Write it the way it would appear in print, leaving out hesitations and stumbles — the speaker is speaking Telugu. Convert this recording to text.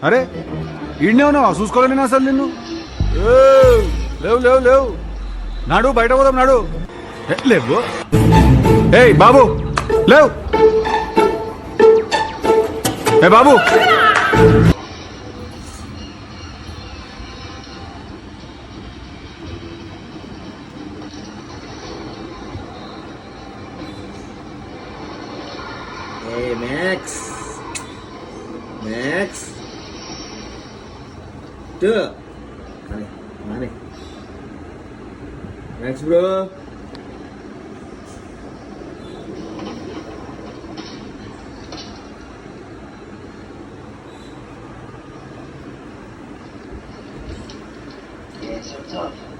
అరే ఈడనే ఉన్నావా? చూసుకోలే నేను అసలు నిన్ను. లేవు లేవు లేవు, నాడు బయట పోదాం నాడు. లేవు. ఏయ్ బాబు లేవు. ఏ బాబు, Hey Max, Max, tuh, mana, Max bro, Yeah, so tough.